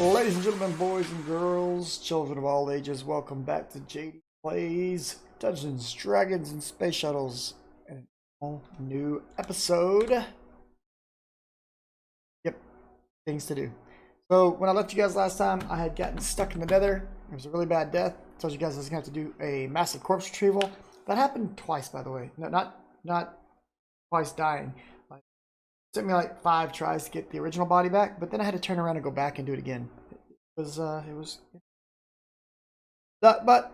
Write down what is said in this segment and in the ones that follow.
Ladies and gentlemen, boys and girls, children of all ages, welcome back to JD Plays Dungeons, Dragons, and Space Shuttles. And an all new episode. Yep, things to do. So, when I left you guys last time, I had gotten stuck in the nether. It was a really bad death. I told you guys I was going to have to do a massive corpse retrieval. That happened twice, by the way. No, not twice dying. It took me like 5 tries to get the original body back, but then I had to turn around and go back and do it again. But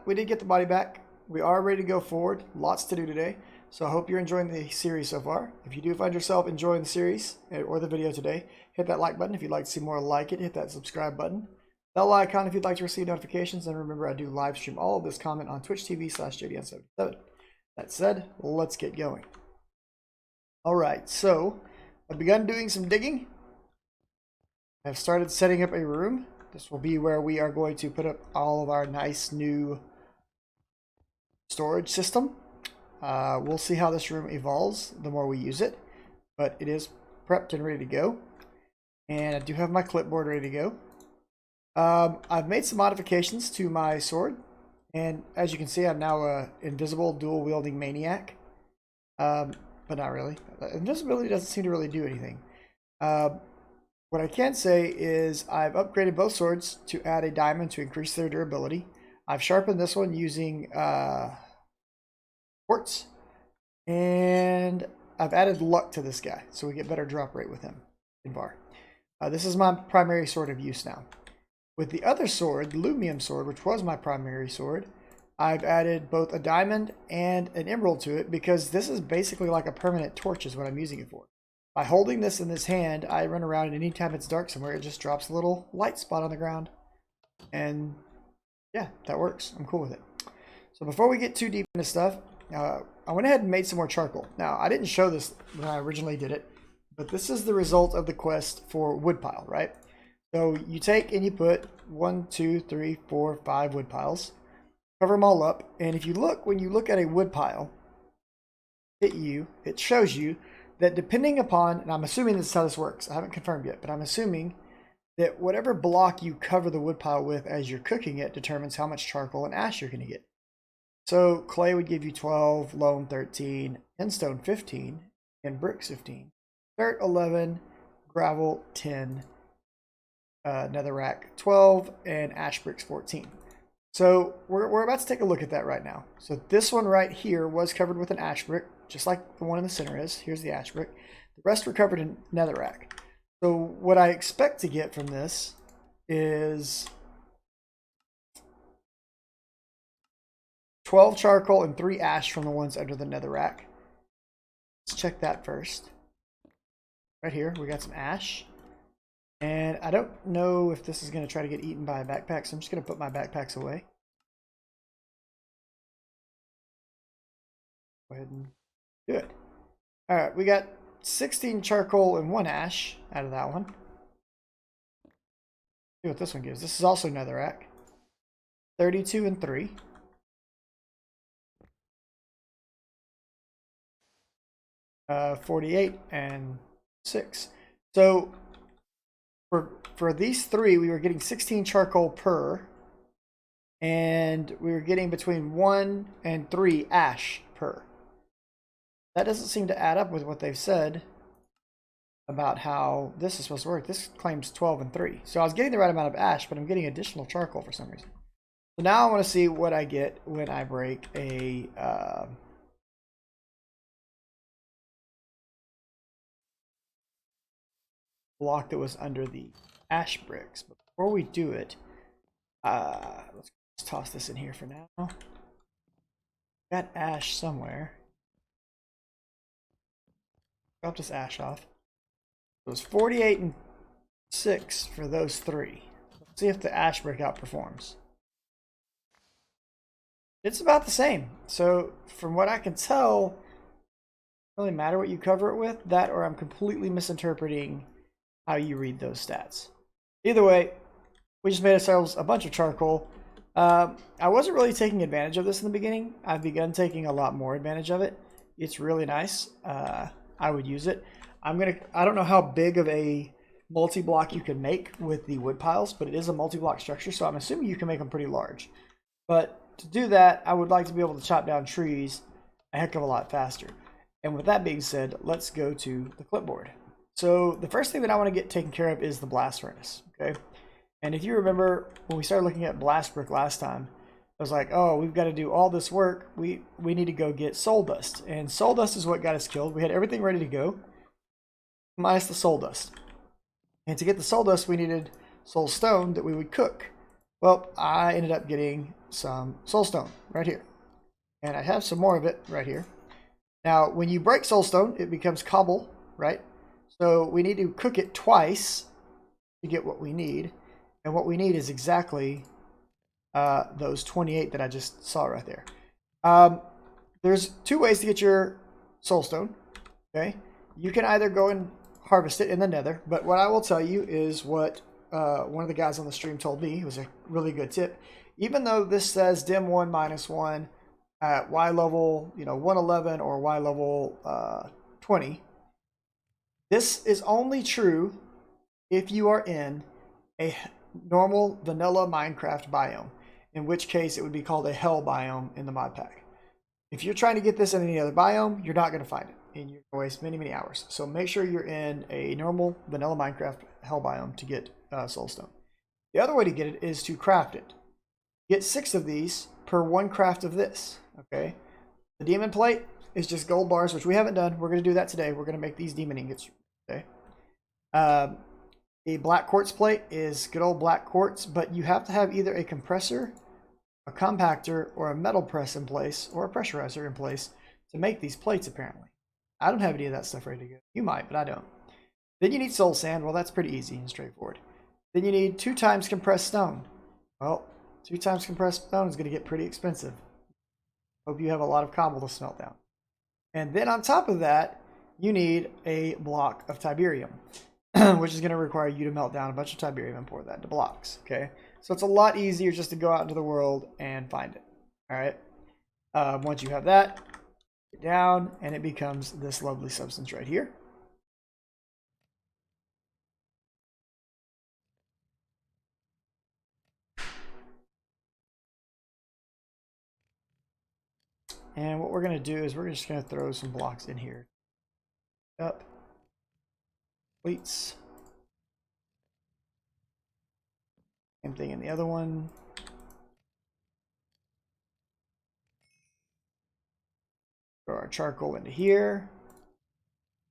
we did get the body back. We are ready to go forward. Lots to do today. So I hope you're enjoying the series so far. If you do find yourself enjoying the series or the video today, hit that like button. If you'd like to see more like it, hit that subscribe button. Bell icon if you'd like to receive notifications. And remember, I do live stream all of this comment on Twitch TV/JDN77. That said, let's get going. All right, so I've begun doing some digging. I've started setting up a room. This will be where we are going to put up all of our nice new storage system. We'll see how this room evolves the more we use it, but it is prepped and ready to go. And I do have my clipboard ready to go. I've made some modifications to my sword, and as you can see, I'm now a invisible dual wielding maniac. But not really. Invisibility doesn't seem to really do anything. What I can say is I've upgraded both swords to add a diamond to increase their durability. I've sharpened this one using quartz. And I've added luck to this guy, so we get better drop rate with him in bar. This is my primary sword of use now. With the other sword, the Lumium sword, which was my primary sword, I've added both a diamond and an emerald to it because this is basically like a permanent torch is what I'm using it for. By holding this in this hand, I run around and anytime it's dark somewhere, it just drops a little light spot on the ground. And yeah, that works. I'm cool with it. So before we get too deep into stuff, I went ahead and made some more charcoal. Now, I didn't show this when I originally did it, but this is the result of the quest for woodpile, right? So you take and you put 1, 2, 3, 4, 5 wood piles. Cover them all up, and if you look, when you look at a wood pile, it shows you that depending upon, and I'm assuming this is how this works, I haven't confirmed yet, but I'm assuming that whatever block you cover the wood pile with as you're cooking it determines how much charcoal and ash you're going to get. So clay would give you 12, loam 13, endstone 15, and bricks 15, dirt 11, gravel 10, netherrack 12, and ash bricks 14. So we're about to take a look at that right now. So this one right here was covered with an ash brick, just like the one in the center is. Here's the ash brick. The rest were covered in netherrack. So what I expect to get from this is 12 charcoal and 3 ash from the ones under the netherrack. Let's check that first. Right here, we got some ash. And I don't know if this is going to try to get eaten by a backpack, so I'm just going to put my backpacks away. Go ahead and do it. Alright, we got 16 charcoal and 1 ash out of that one. See what this one gives. This is also netherrack. 32 and 3. Uh, 48 and 6. So for these 3, we were getting 16 charcoal per, and we were getting between 1 and 3 ash per. That doesn't seem to add up with what they've said about how this is supposed to work. This claims 12 and 3. So I was getting the right amount of ash, but I'm getting additional charcoal for some reason. So now I want to see what I get when I break a block that was under the ash bricks. But before we do it, let's toss this in here for now. Got ash somewhere. Drop this ash off. It was 48 and 6 for those 3. Let's see if the ash brick outperforms. It's about the same. So from what I can tell, it doesn't really matter what you cover it with, that or I'm completely misinterpreting how you read those stats. Either way, we just made ourselves a bunch of charcoal. I wasn't really taking advantage of this in the beginning. I've begun taking a lot more advantage of it. It's really nice. I would use it. I don't know how big of a multi-block you can make with the wood piles, but it is a multi-block structure, so I'm assuming you can make them pretty large. But to do that, I would like to be able to chop down trees a heck of a lot faster. And with that being said, let's go to the clipboard. So the first thing that I want to get taken care of is the blast furnace, okay? And if you remember, when we started looking at blast brick last time, I was like, oh, we've got to do all this work. We need to go get soul dust. And soul dust is what got us killed. We had everything ready to go, minus the soul dust. And to get the soul dust, we needed soul stone that we would cook. Well, I ended up getting some soul stone right here. And I have some more of it right here. Now, when you break soul stone, it becomes cobble, right? So we need to cook it twice to get what we need. And what we need is exactly those 28 that I just saw right there. There's two ways to get your soul stone, okay? You can either go and harvest it in the nether, but what I will tell you is what one of the guys on the stream told me. It was a really good tip. Even though this says dim 1 minus 1 at Y level, 111 or Y level 20, this is only true if you are in a normal vanilla Minecraft biome, in which case it would be called a hell biome in the mod pack. If you're trying to get this in any other biome, you're not going to find it, and you're going to waste many hours. So make sure you're in a normal vanilla Minecraft hell biome to get soulstone. The other way to get it is to craft it. Get 6 of these per 1 craft of this, okay? The demon plate is just gold bars, which we haven't done. We're going to do that today. We're going to make these demon ingots today. The black quartz plate is good old black quartz, but you have to have either a compressor, a compactor, or a metal press in place, or a pressurizer in place to make these plates, apparently. I don't have any of that stuff ready to go. You might, but I don't. Then you need soul sand. Well, that's pretty easy and straightforward. Then you need 2 times compressed stone. Well, 2 times compressed stone is going to get pretty expensive. Hope you have a lot of cobble to smelt down. And then on top of that, you need a block of tiberium, which is going to require you to melt down a bunch of tiberium and pour that into blocks, okay? So it's a lot easier just to go out into the world and find it, all right? Once you have that, get down, and it becomes this lovely substance right here. And what we're going to do is we're just going to throw some blocks in here. Up. Plates. Same thing in the other one. Throw our charcoal into here.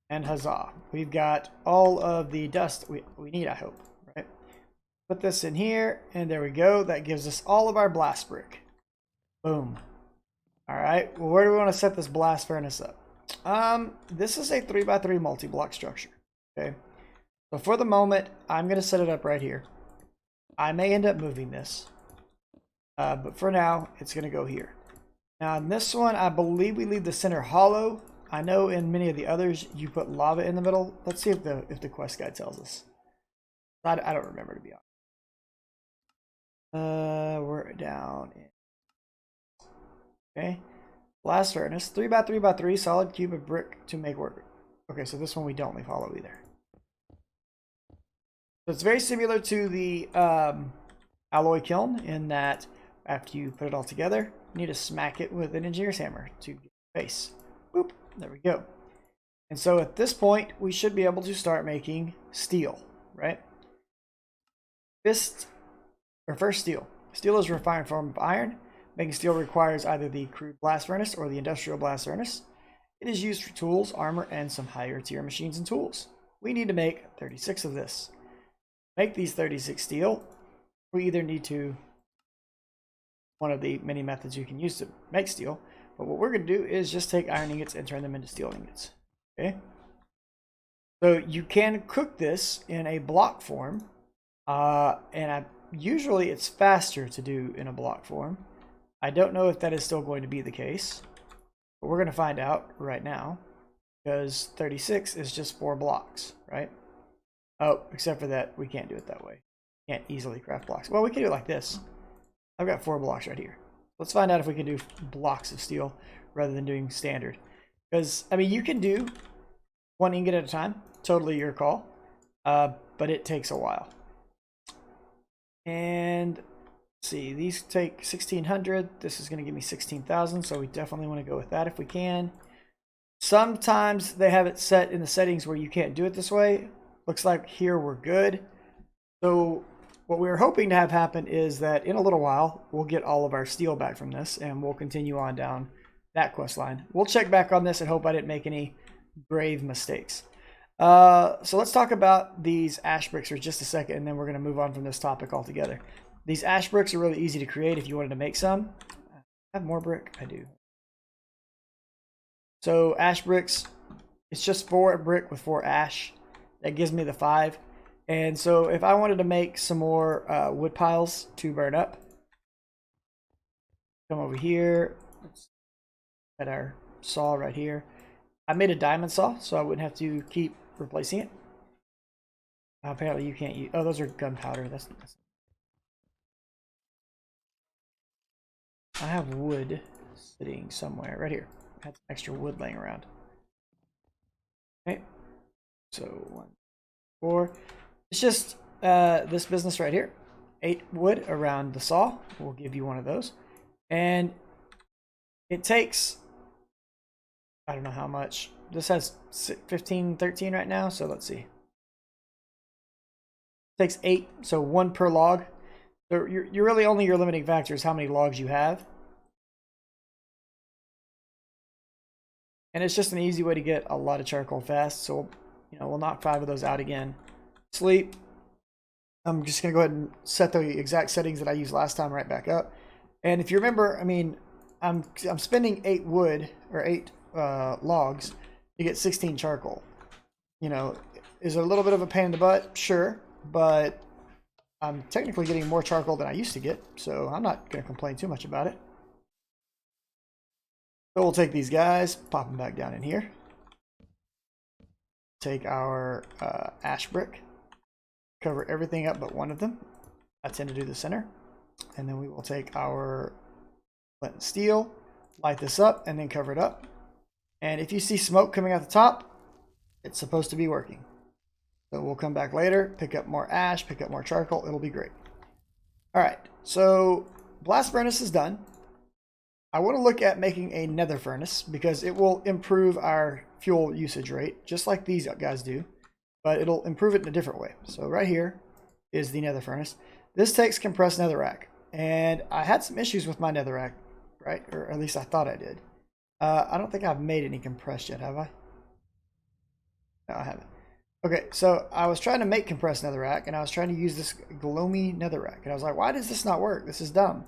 And huzzah. We've got all of the dust we need, I hope. Right? Put this in here, and there we go. That gives us all of our blast brick. Boom. Alright, well, where do we want to set this blast furnace up? This is a 3x3 multi-block structure. Okay. So for the moment, I'm going to set it up right here. I may end up moving this. But for now, it's going to go here. Now in this one, I believe we leave the center hollow. I know in many of the others, you put lava in the middle. Let's see if the quest guide tells us. I don't remember, to be honest. We're down in... Okay. Blast furnace. 3x3x3 solid cube of brick to make work. Okay, so this one we don't leave hollow either. So it's very similar to the alloy kiln in that after you put it all together, you need to smack it with an engineer's hammer to get the base. Boop. There we go. And so at this point, we should be able to start making steel, right? First steel. Steel is a refined form of iron. Making steel requires either the crude blast furnace or the industrial blast furnace. It is used for tools, armor, and some higher tier machines and tools. We need to make 36 of this. Make these 36 steel, we either need to, one of the many methods you can use to make steel, but what we're going to do is just take iron ingots and turn them into steel ingots. Okay? So you can cook this in a block form, usually it's faster to do in a block form. I don't know if that is still going to be the case, but we're going to find out right now, because 36 is just 4 blocks, right? Oh, except for that, we can't do it that way. Can't easily craft blocks. Well, we can do it like this. I've got 4 blocks right here. Let's find out if we can do blocks of steel rather than doing standard. Because, I mean, you can do 1 ingot at a time. Totally your call. but it takes a while. And let's see, these take 1600. This is going to give me 16,000, so we definitely want to go with that if we can. Sometimes they have it set in the settings where you can't do it this way. Looks like here we're good. So what we were hoping to have happen is that in a little while, we'll get all of our steel back from this, and we'll continue on down that quest line. We'll check back on this and hope I didn't make any grave mistakes. So let's talk about these ash bricks for just a second, and then we're going to move on from this topic altogether. These ash bricks are really easy to create if you wanted to make some. I have more brick? I do. So ash bricks, it's just 4 brick with 4 ash. That gives me the 5. And so if I wanted to make some more wood piles to burn up, come over here, let's at our saw right here. I made a diamond saw so I wouldn't have to keep replacing it. Apparently you can't use, oh, those are gunpowder. That's I have wood sitting somewhere right here. I had some extra wood laying around. Okay, so 1, 4. It's just this business right here. 8 wood around the saw. We'll give you one of those. And it takes, I don't know how much. This has 15, 13 right now, so let's see. It takes 8, so 1 per log. So you're really only your limiting factor is how many logs you have. And it's just an easy way to get a lot of charcoal fast. So, you know, we'll knock 5 of those out again. Sleep. I'm just going to go ahead and set the exact settings that I used last time right back up. And if you remember, I mean, I'm spending 8 wood or 8 logs to get 16 charcoal. You know, is it a little bit of a pain in the butt? Sure, but I'm technically getting more charcoal than I used to get, so I'm not going to complain too much about it. So we'll take these guys, pop them back down in here. Take our ash brick, cover everything up but one of them. I tend to do the center. And then we will take our flint and steel, light this up, and then cover it up. And if you see smoke coming out the top, it's supposed to be working. So we'll come back later, pick up more ash, pick up more charcoal. It'll be great. All right, so blast furnace is done. I want to look at making a nether furnace because it will improve our fuel usage rate, just like these guys do, but it'll improve it in a different way. So right here is the nether furnace. This takes compressed netherrack, and I had some issues with my netherrack, right? Or at least I thought I did. I don't think I've made any compressed yet, have I? No, I haven't. Okay, so I was trying to make compressed netherrack, and I was trying to use this gloomy netherrack, and I was like, why does this not work? This is dumb.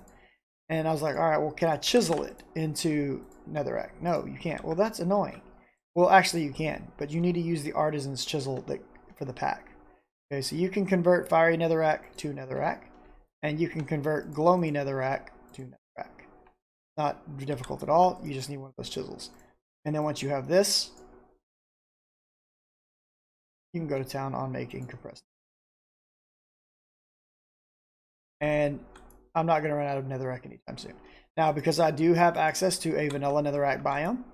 And I was like, all right, well, can I chisel it into netherrack? No, you can't. Well, that's annoying. Well, actually, you can, but you need to use the artisan's chisel for the pack. Okay, so you can convert fiery netherrack to netherrack, and you can convert gloomy netherrack to netherrack. Not difficult at all. You just need one of those chisels. And then once you have this, you can go to town on making compressed. And I'm not going to run out of netherrack anytime soon. Now, because I do have access to a vanilla netherrack biome,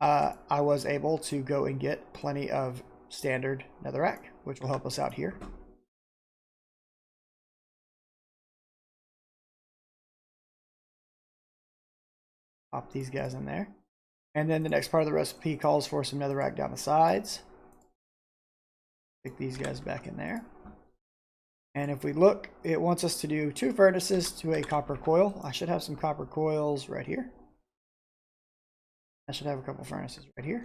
I was able to go and get plenty of standard netherrack, which will help us out here. Pop these guys in there. And then the next part of the recipe calls for some netherrack down the sides. Stick these guys back in there. And if we look, it wants us to do 2 furnaces to a copper coil. I should have some copper coils right here. I should have a couple furnaces right here.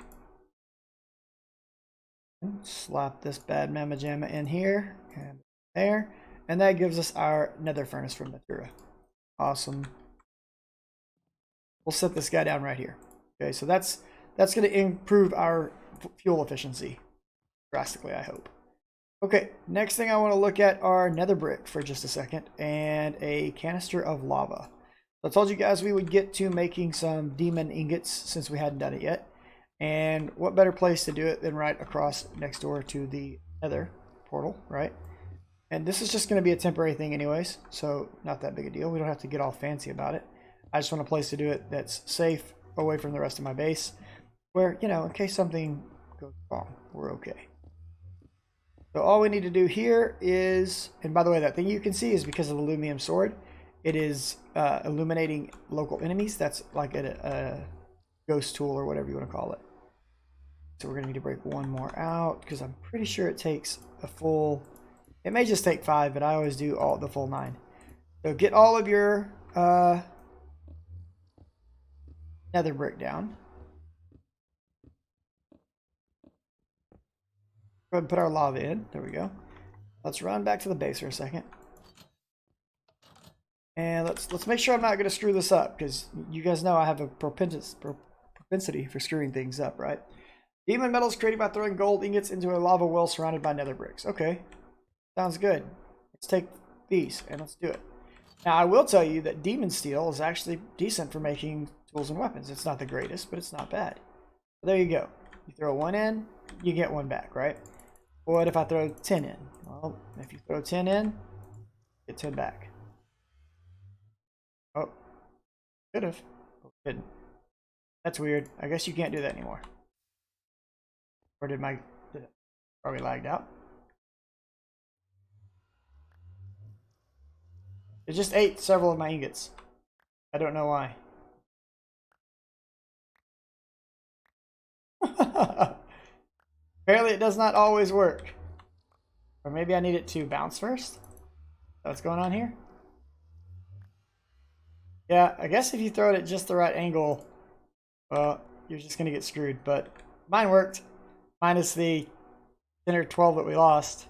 Slap this bad mamma jamma in here and there. And that gives us our nether furnace from Natura. Awesome. We'll set this guy down right here. Okay, so that's going to improve our fuel efficiency drastically, I hope. Okay, next thing I want to look at are nether brick for just a second and a canister of lava. So I told you guys we would get to making some demon ingots since we hadn't done it yet. And what better place to do it than right across next door to the nether portal, right? And this is just going to be a temporary thing anyways, so not that big a deal. We don't have to get all fancy about it. I just want a place to do it that's safe, away from the rest of my base, where, you know, in case something goes wrong, we're okay. So all we need to do here is, and by the way, that thing you can see is because of the Lumium sword. It is illuminating local enemies. That's like a ghost tool or whatever you want to call it. So we're going to need to break one more out because I'm pretty sure it takes a full, it may just take 5, but I always do all the full 9. So get all of your nether brick down. Go ahead and put our lava in. There we go. Let's run back to the base for a second. And let's make sure I'm not going to screw this up, because you guys know I have a propensity for screwing things up, right? Demon metals created by throwing gold ingots into a lava well surrounded by nether bricks. Okay, sounds good. Let's take these and let's do it. Now I will tell you that demon steel is actually decent for making tools and weapons. It's not the greatest, but it's not bad. But there you go. You throw 1 in, you get 1 back, right? What if I throw 10 in? Well, if you throw 10 in, you get 10 back. Oh, could have. Oh, didn't. That's weird. I guess you can't do that anymore. Or did it probably lagged out? It just ate several of my ingots. I don't know why. Apparently it does not always work. Or maybe I need it to bounce first? What's going on here? Yeah, I guess if you throw it at just the right angle, you're just going to get screwed. But mine worked. Minus the 10 or 12 that we lost.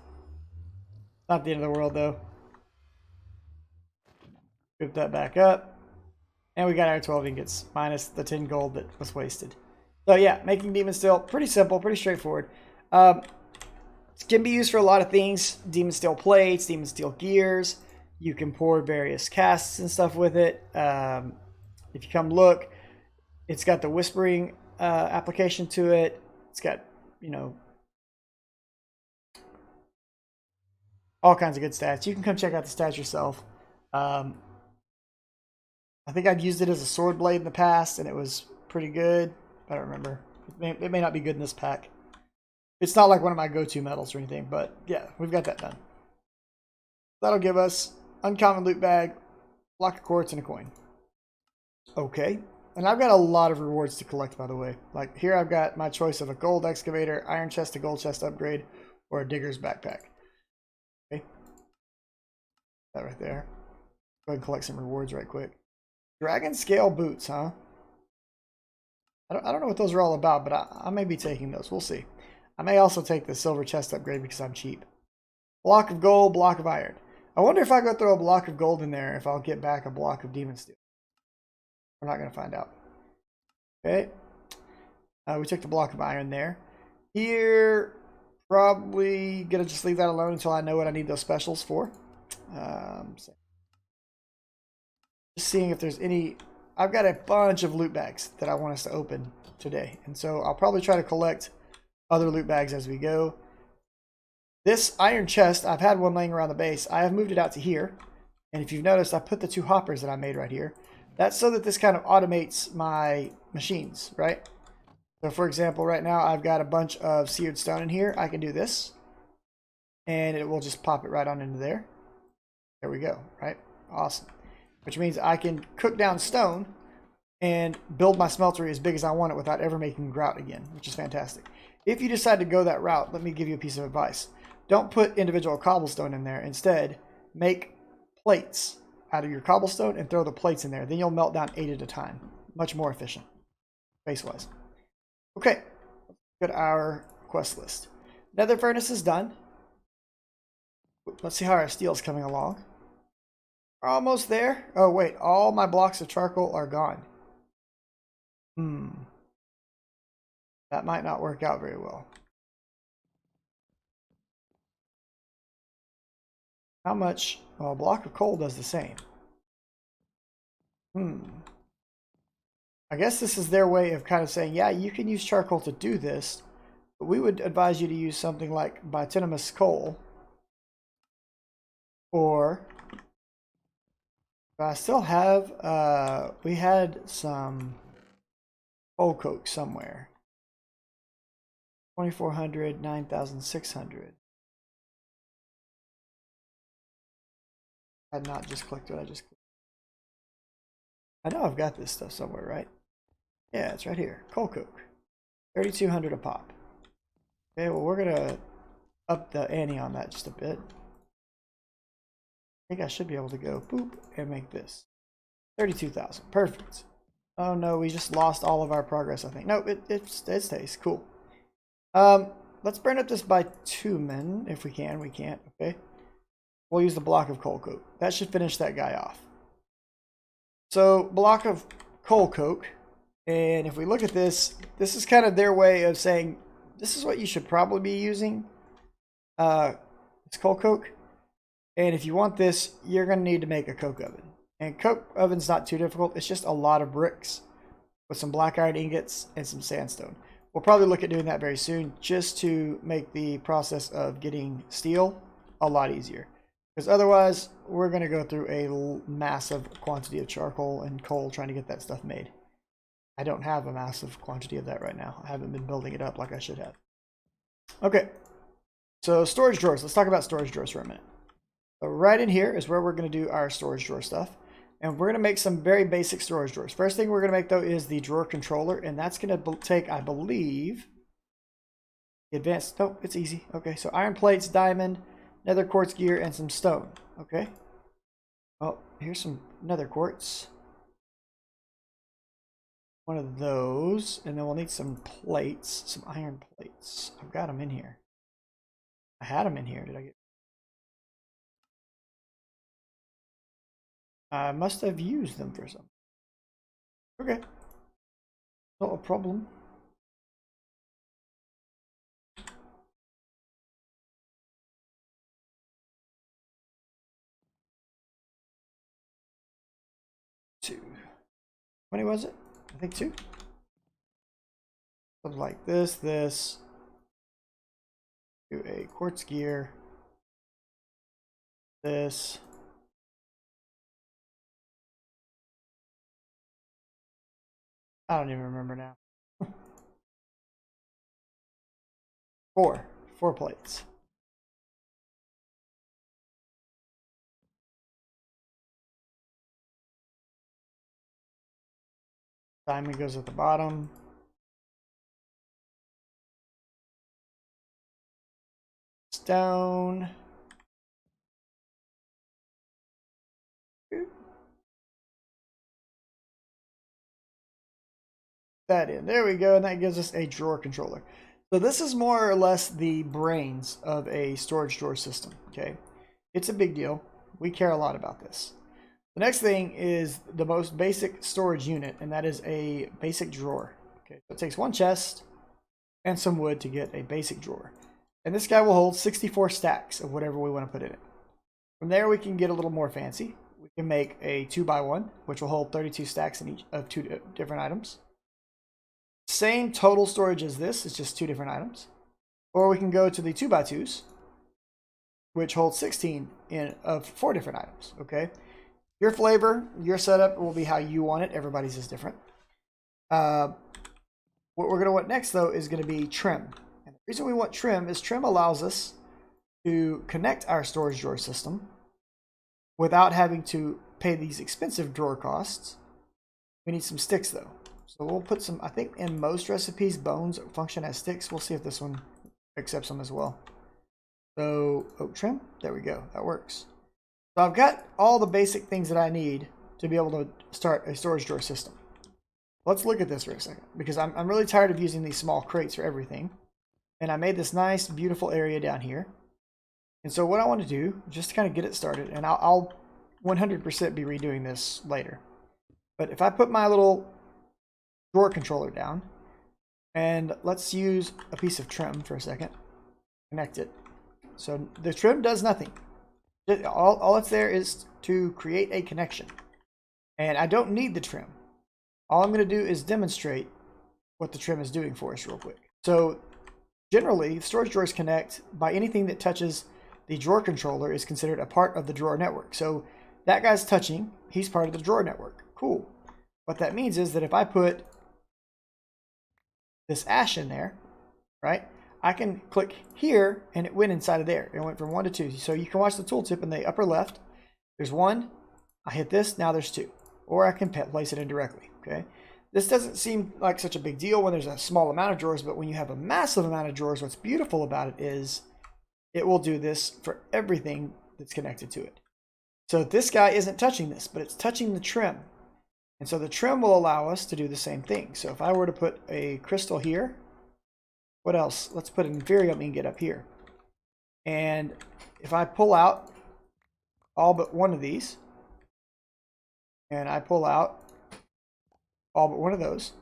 Not the end of the world, though. Scoop that back up. And we got our 12 ingots, minus the 10 gold that was wasted. So yeah, making demon steel, pretty simple, pretty straightforward. Can be used for a lot of things. Demon steel plates, demon steel gears. You can pour various casts and stuff with it. If you come look, it's got the whispering application to it. It's got, you know, all kinds of good stats. You can come check out the stats yourself. I think I've used it as a sword blade in the past, and it was pretty good. I don't remember. It may not be good in this pack. It's not like one of my go-to metals or anything, but yeah, we've got that done. That'll give us uncommon loot bag, block of quartz, and a coin. Okay. And I've got a lot of rewards to collect, by the way. Like here I've got my choice of a gold excavator, iron chest to gold chest upgrade, or a digger's backpack. Okay. That right there. Go ahead and collect some rewards right quick. Dragon scale boots, huh? I don't know what those are all about, but I may be taking those. We'll see. I may also take the silver chest upgrade because I'm cheap. Block of gold, block of iron. I wonder if I go throw a block of gold in there, if I'll get back a block of demon steel. We're not going to find out. Okay. We took the block of iron there. Here, probably going to just leave that alone until I know what I need those specials for. So just seeing if there's any. I've got a bunch of loot bags that I want us to open today. And so I'll probably try to collect other loot bags as we go. This iron chest, I've had one laying around the base. I have moved it out to here. And if you've noticed, I put the 2 hoppers that I made right here. That's so that this kind of automates my machines, right? So for example, right now I've got a bunch of seared stone in here. I can do this. And it will just pop it right on into there. There we go, right? Awesome. Which means I can cook down stone and build my smeltery as big as I want it without ever making grout again, which is fantastic. If you decide to go that route, let me give you a piece of advice. Don't put individual cobblestone in there. Instead, make plates out of your cobblestone and throw the plates in there. Then you'll melt down 8 at a time. Much more efficient, space-wise. Okay, let's get our quest list. Nether furnace is done. Let's see how our steel's coming along. We're almost there. Oh, wait. All my blocks of charcoal are gone. That might not work out very well. How much? Well, a block of coal does the same. I guess this is their way of kind of saying, yeah, you can use charcoal to do this, but we would advise you to use something like bituminous coal. Or I still have, we had some coal coke somewhere. 2,400, 9,600. I had not just clicked what I just clicked. I know I've got this stuff somewhere, right? Yeah, it's right here. Coal coke. 3,200 a pop. Okay, well, we're going to up the ante on that just a bit. I think I should be able to go boop and make this 32,000. Perfect. Oh no, we just lost all of our progress, I think. No, it stays. Cool. Let's burn up this bitumen if we can. We can't. Okay. We'll use the block of coal coke. That should finish that guy off. So, block of coal coke. And if we look at this, this is kind of their way of saying, this is what you should probably be using. It's coal coke. And if you want this, you're going to need to make a coke oven. And coke oven's not too difficult. It's just a lot of bricks with some black iron ingots and some sandstone. We'll probably look at doing that very soon just to make the process of getting steel a lot easier. Because otherwise, we're going to go through a massive quantity of charcoal and coal trying to get that stuff made. I don't have a massive quantity of that right now. I haven't been building it up like I should have. Okay, so storage drawers. Let's talk about storage drawers for a minute. So right in here is where we're going to do our storage drawer stuff. And we're going to make some very basic storage drawers. First thing we're going to make, though, is the drawer controller. And that's going to take, I believe, the advanced... Oh, it's easy. Okay, so iron plates, diamond, nether quartz gear, and some stone. Okay. Oh, here's some nether quartz. One of those. And then we'll need some plates, some iron plates. I've got them in here. I had them in here. Did I get... I must have used them for something. Okay. Not a problem. Two. How many was it? I think two. Something like this, this. Do a quartz gear. This. I don't even remember now. Four plates. Diamond goes at the bottom. Stone. That in. There we go, and that gives us a drawer controller. So this is more or less the brains of a storage drawer system, okay? It's a big deal. We care a lot about this. The next thing is the most basic storage unit, and that is a basic drawer. Okay, so it takes one chest and some wood to get a basic drawer. And this guy will hold 64 stacks of whatever we want to put in it. From there, we can get a little more fancy. We can make a 2x1, which will hold 32 stacks in each of two different items. Same total storage as this, it's just two different items. Or we can go to the 2x2s, which hold 16 of four different items, okay? Your flavor, your setup will be how you want it. Everybody's is different. What we're going to want next, though, is going to be trim. And the reason we want trim is trim allows us to connect our storage drawer system without having to pay these expensive drawer costs. We need some sticks, though. So we'll put some, I think in most recipes, bones function as sticks. We'll see if this one accepts them as well. So, oak trim, there we go, that works. So I've got all the basic things that I need to be able to start a storage drawer system. Let's look at this for a second, because I'm really tired of using these small crates for everything. And I made this nice, beautiful area down here. And so what I want to do, just to kind of get it started, and I'll 100% be redoing this later. But if I put my little drawer controller down, and let's use a piece of trim for a second, connect it. So the trim does nothing. All it's there is to create a connection. And I don't need the trim. All I'm going to do is demonstrate what the trim is doing for us real quick. So generally, storage drawers connect by anything that touches the drawer controller is considered a part of the drawer network. So that guy's touching, he's part of the drawer network. Cool. What that means is that if I put this ash in there, right, I can click here and it went inside of there. It went from 1 to 2. So you can watch the tooltip in the upper left. There's one. I hit this. Now there's two. Or I can place it indirectly. Okay. This doesn't seem like such a big deal when there's a small amount of drawers, but when you have a massive amount of drawers, what's beautiful about it is it will do this for everything that's connected to it. So this guy isn't touching this, but it's touching the trim. And so the trim will allow us to do the same thing. So if I were to put a crystal here, what else? Let's put an Inferium ingot up here. And if I pull out all but one of these, and I pull out all but one of those,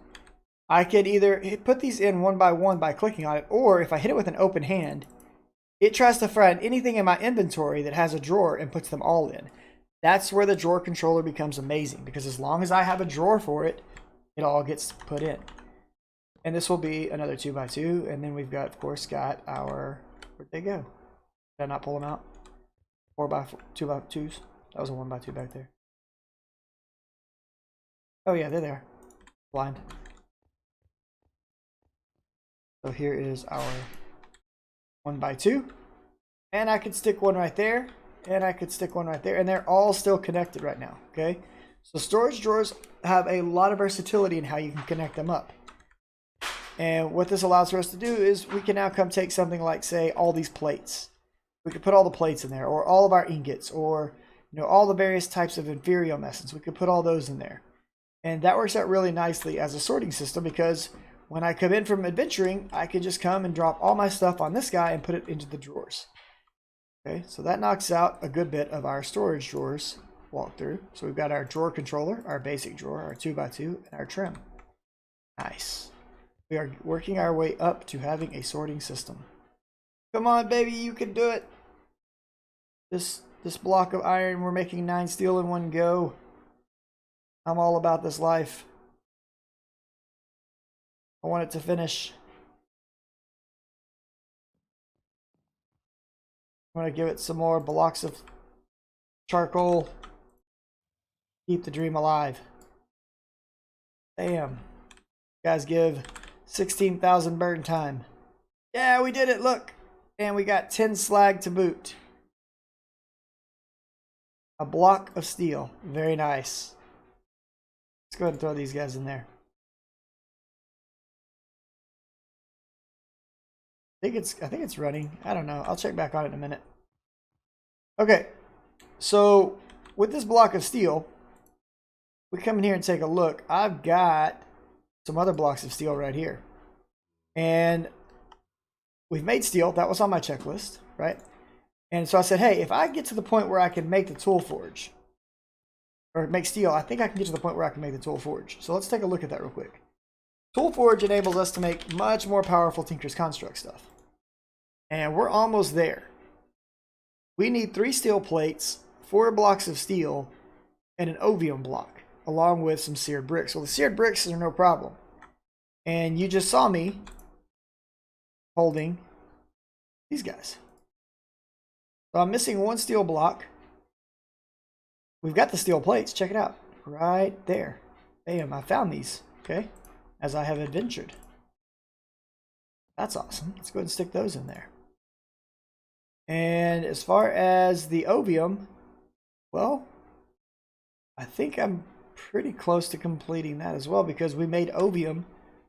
I could either put these in one by clicking on it, or if I hit it with an open hand, it tries to find anything in my inventory that has a drawer and puts them all in. That's where the drawer controller becomes amazing, because as long as I have a drawer for it, it all gets put in. And this will be another 2x2, and then we've got, of course, got our, where'd they go? Did I not pull them out? 2x2s. That was a 1x2 back there. Oh yeah, they're there. Blind. So here is our 1x2, and I could stick one right there, and I could stick one right there, and they're all still connected right now. Okay, so storage drawers have a lot of versatility in how you can connect them up. And what this allows for us to do is we can now come take something like, say, all these plates. We could put all the plates in there, or all of our ingots, or all the various types of Inferium essence. We could put all those in there. And that works out really nicely as a sorting system, because when I come in from adventuring, I can just come and drop all my stuff on this guy and put it into the drawers. Okay, so that knocks out a good bit of our storage drawers walkthrough. So we've got our drawer controller, our basic drawer, our 2x2, and our trim. Nice. We are working our way up to having a sorting system. Come on, baby, you can do it. This block of iron, we're making 9 steel in one go. I'm all about this life. I want it to finish. I'm going to give it some more blocks of charcoal. Keep the dream alive. Damn. You guys give 16,000 burn time. Yeah, we did it. Look. And we got 10 slag to boot. A block of steel. Very nice. Let's go ahead and throw these guys in there. I think it's running. I don't know. I'll check back on it in a minute. Okay. So with this block of steel, we come in here and take a look. I've got some other blocks of steel right here. And we've made steel. That was on my checklist, right? And so I said, hey, if I get to the point where I can make the tool forge, or make steel, I think I can get to the point where I can make the tool forge. So let's take a look at that real quick. Tool forge enables us to make much more powerful Tinker's Construct stuff. And we're almost there. We need 3 steel plates, 4 blocks of steel, and an ovium block, along with some seared bricks. Well, the seared bricks are no problem. And you just saw me holding these guys. So I'm missing 1 steel block. We've got the steel plates. Check it out. Right there. Bam, I found these. Okay. As I have adventured. That's awesome. Let's go ahead and stick those in there. And as far as the ovium, well, I think I'm pretty close to completing that as well, because we made ovium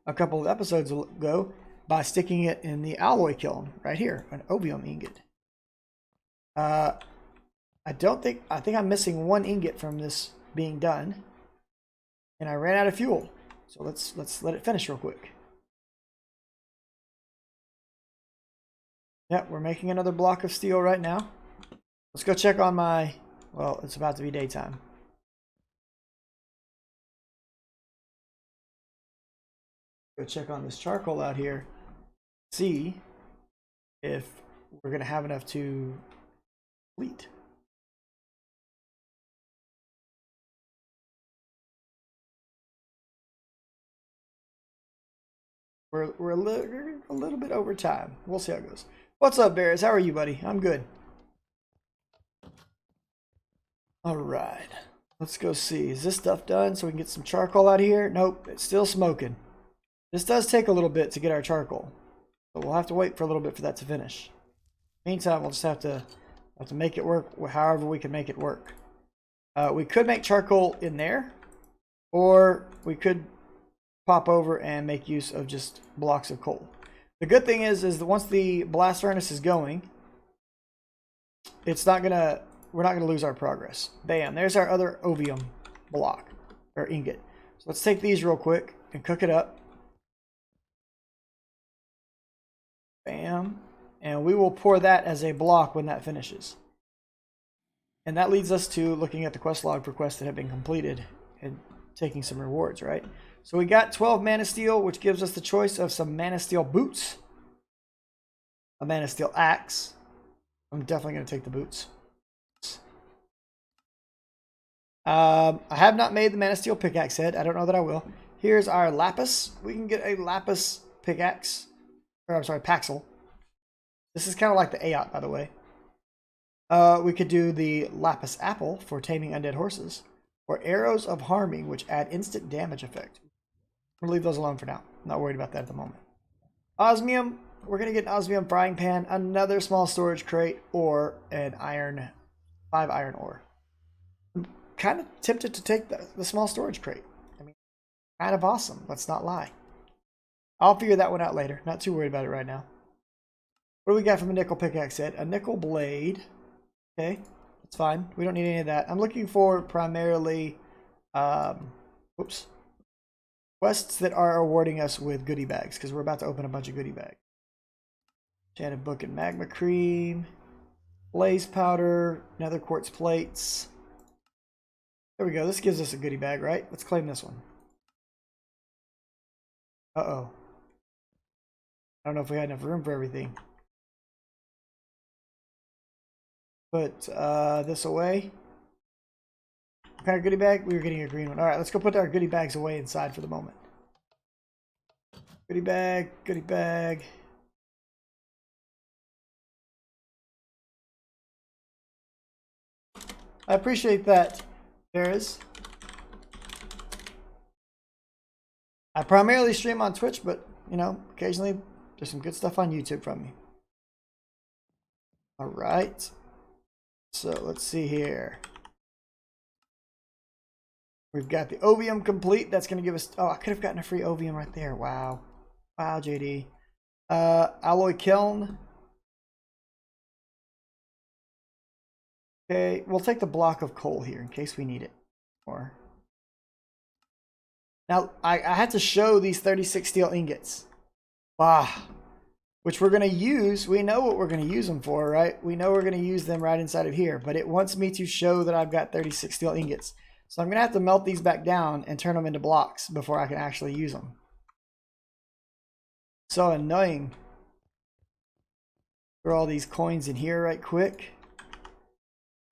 a couple of episodes ago by sticking it in the alloy kiln right here, an ovium ingot. I think I'm missing 1 ingot from this being done, and I ran out of fuel. So let's let it finish real quick. Yep, we're making another block of steel right now. Let's go check on my, well, it's about to be daytime. Go check on this charcoal out here. See if we're gonna have enough to complete. We're a little bit over time. We'll see how it goes. What's up, Bears? How are you, buddy? I'm good. All right. Let's go see. Is this stuff done so we can get some charcoal out of here? Nope. It's still smoking. This does take a little bit to get our charcoal. But we'll have to wait for a little bit for that to finish. Meantime, we'll just have to make it work however we can make it work. We could make charcoal in there, or we could pop over and make use of just blocks of coal. The good thing is that once the blast furnace is going, it's not gonna, we're not gonna lose our progress. Bam, there's our other ovium block or ingot. So let's take these real quick and cook it up. Bam, and we will pour that as a block when that finishes. And that leads us to looking at the quest log for quests that have been completed and taking some rewards, right? So we got 12 mana steel, which gives us the choice of some mana steel boots, a mana steel axe. I'm definitely going to take the boots. I have not made the mana steel pickaxe head. I don't know that I will. Here's our lapis. We can get a lapis pickaxe, or I'm sorry, paxel. This is kind of like the Aot, by the way. We could do the lapis apple for taming undead horses, or arrows of harming, which add instant damage effect. We'll leave those alone for now. I'm not worried about that at the moment. Osmium. We're going to get an osmium frying pan, another small storage crate, or an 5 iron ore. I'm kind of tempted to take the small storage crate. I mean, kind of awesome. Let's not lie. I'll figure that one out later. Not too worried about it right now. What do we got from a nickel pickaxe set? A nickel blade. Okay, that's fine. We don't need any of that. I'm looking for primarily, quests that are awarding us with goodie bags, because we're about to open a bunch of goodie bags. Enchanted book and magma cream, blaze powder, nether quartz plates. There we go. This gives us a goodie bag, right? Let's claim this one. Uh-oh. I don't know if we had enough room for everything. Put this away. What kind of goodie bag? We were getting a green one. All right, let's go put our goodie bags away inside for the moment. Goodie bag, goodie bag. I appreciate that, Paris. I primarily stream on Twitch, but, you know, occasionally there's some good stuff on YouTube from me. All right. So let's see here. We've got the ovium complete. That's going to give us... Oh, I could have gotten a free ovium right there. Wow. Wow, JD. Alloy kiln. Okay, we'll take the block of coal here in case we need it. Or now, I had to show these 36 steel ingots. Wow. Which we're going to use. We know what we're going to use them for, right? We know we're going to use them right inside of here. But it wants me to show that I've got 36 steel ingots. So I'm going to have to melt these back down and turn them into blocks before I can actually use them. So annoying. Throw all these coins in here right quick.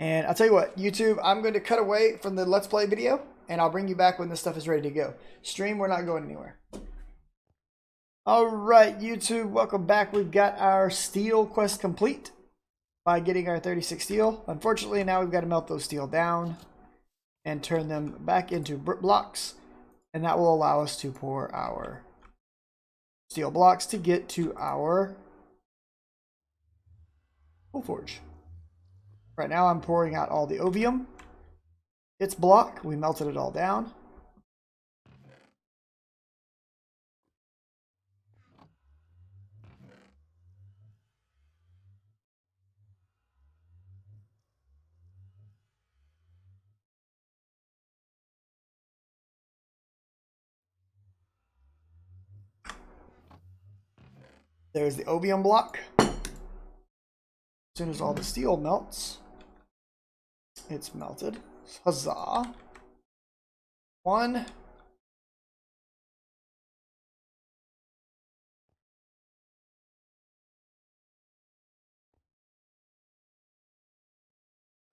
And I'll tell you what, YouTube, I'm going to cut away from the Let's Play video, and I'll bring you back when this stuff is ready to go. Stream, we're not going anywhere. All right, YouTube, welcome back. We've got our steel quest complete by getting our 36 steel. Unfortunately, now we've got to melt those steel down and turn them back into blocks, and that will allow us to pour our steel blocks to get to our coal forge. Right now I'm pouring out all the ovium. It's block. We melted it all down. There's the ovium block. As soon as all the steel melts, it's melted. Huzzah. One.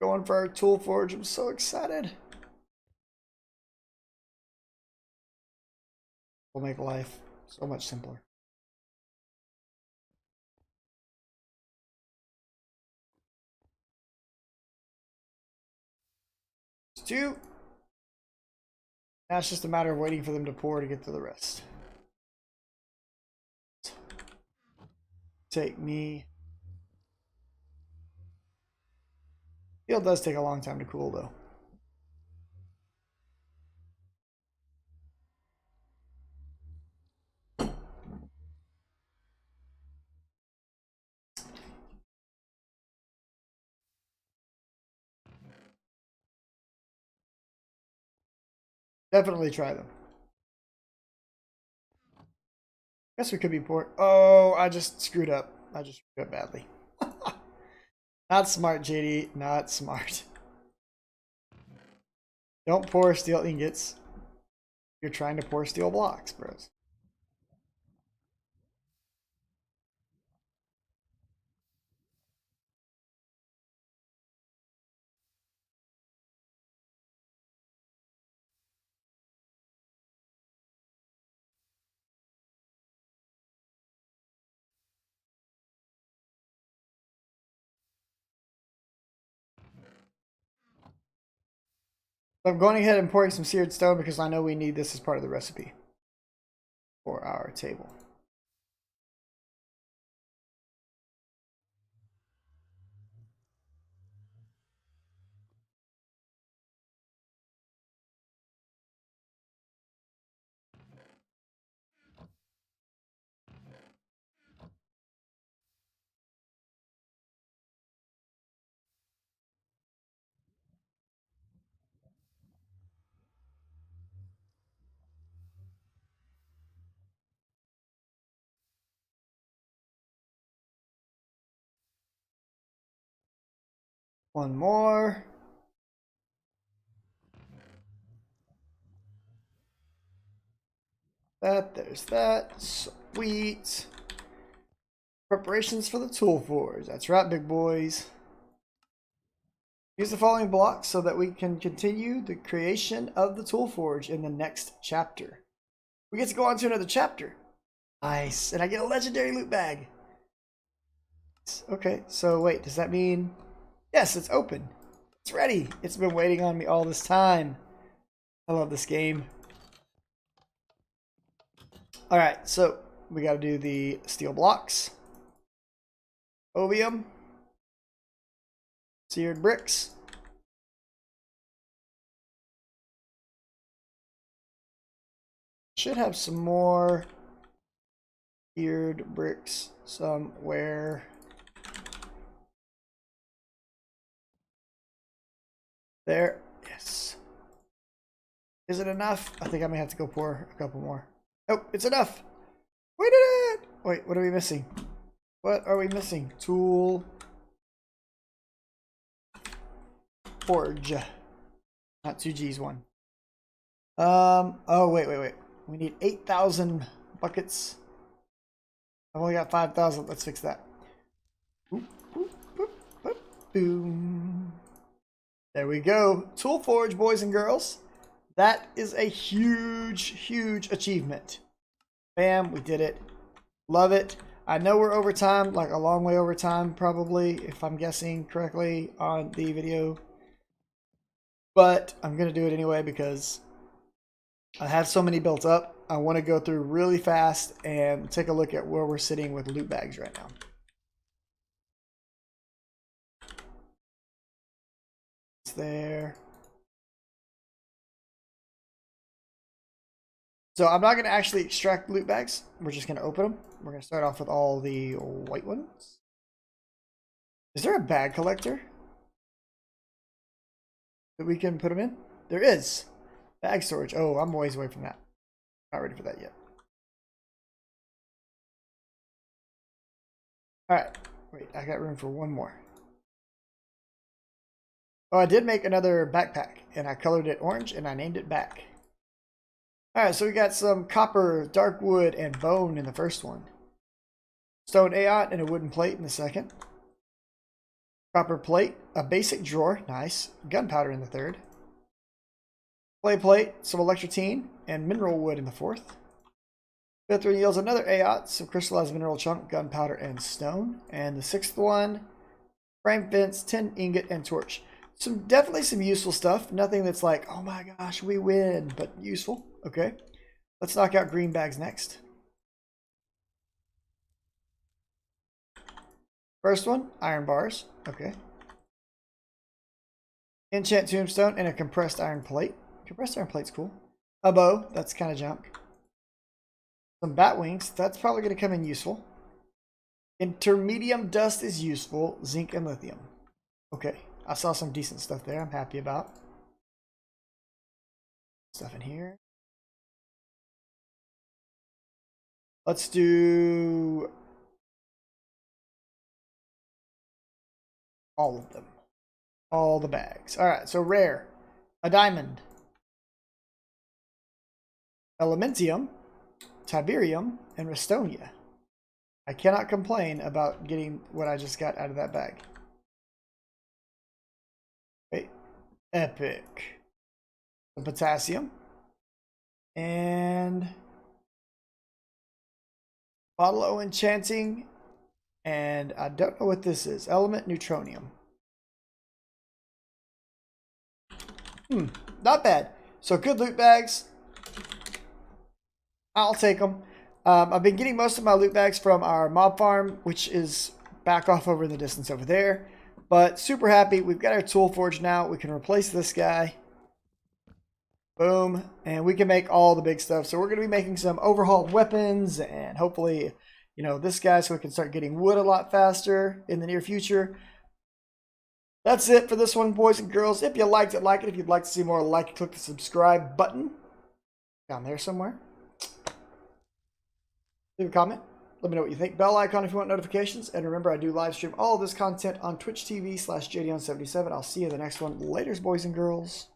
Going for our tool forge. I'm so excited. Will make life so much simpler. Two. Now it's just a matter of waiting for them to pour to get to the rest. Take me. Steel does take a long time to cool though. Definitely try them. Guess we could be poor. Oh, I just screwed up. I just screwed up badly. Not smart, JD. Not smart. Don't pour steel ingots. You're trying to pour steel blocks, bros. So I'm going ahead and pouring some seared stone because I know we need this as part of the recipe for our table. One more. There's that. Sweet. Preparations for the tool forge. That's right, big boys. Use the following blocks so that we can continue the creation of the tool forge in the next chapter. We get to go on to another chapter. Nice. And I get a legendary loot bag. Okay, so wait, does that mean... Yes, it's open. It's ready. It's been waiting on me all this time. I love this game. Alright, so we got to do the steel blocks. Ovium. Seared bricks. Should have some more seared bricks somewhere. There. Yes. Is it enough? I think I may have to go pour a couple more. Oh, it's enough. We did it. Wait, what are we missing? What are we missing? Tool forge. Not 2G's one. Oh, wait. We need 8,000 buckets. I've only got 5,000. Let's fix that. Boop, boop, boop, boop, boom. There we go. Tool forge, boys and girls. That is a huge, huge achievement. Bam, we did it. Love it. I know we're over time, like a long way over time, probably, if I'm guessing correctly on the video. But I'm going to do it anyway because I have so many built up. I want to go through really fast and take a look at where we're sitting with loot bags right now. It's there. So I'm not going to actually extract loot bags. We're just going to open them. We're going to start off with all the white ones. Is there a bag collector that we can put them in? There is. Bag storage. Oh, I'm always away from that. Not ready for that yet. Alright. Wait, I got room for one more. Oh, I did make another backpack, and I colored it orange, and I named it Back. Alright, so we got some copper, dark wood, and bone in the first one. Stone aot and a wooden plate in the second. Copper plate, a basic drawer, nice. Gunpowder in the third. Clay plate, some electrotine, and mineral wood in the fourth. Fifth one yields another aot, some crystallized mineral chunk, gunpowder, and stone. And the sixth one, frame fence, tin ingot, and torch. Definitely some useful stuff. Nothing that's like, oh my gosh, we win, but useful. Okay, let's knock out green bags next. First one, iron bars. Okay. Enchant tombstone and a compressed iron plate. Compressed iron plate's cool. A bow, that's kind of junk. Some bat wings, that's probably going to come in useful. Intermedium dust is useful. Zinc and lithium. Okay, I saw some decent stuff there I'm happy about. stuff in here. Let's do all of them. All the bags. All right, so rare. A diamond. Elementium, Tiberium, and Restonia. I cannot complain about getting what I just got out of that bag. Okay. Epic. The potassium. And bottle O enchanting. And I don't know what this is. Element neutronium. Not bad. So good loot bags. I'll take them. I've been getting most of my loot bags from our mob farm, which is back off over in the distance over there. But super happy. We've got our tool forge now. We can replace this guy. Boom. And we can make all the big stuff. So we're going to be making some overhauled weapons and hopefully, you know, this guy so we can start getting wood a lot faster in the near future. That's it for this one, boys and girls. If you liked it, like it. If you'd like to see more, like, click the subscribe button down there somewhere. Leave a comment. Let me know what you think. Bell icon if you want notifications. And remember, I do live stream all of this content on Twitch TV/JDon77. I'll see you in the next one. Laters, boys and girls.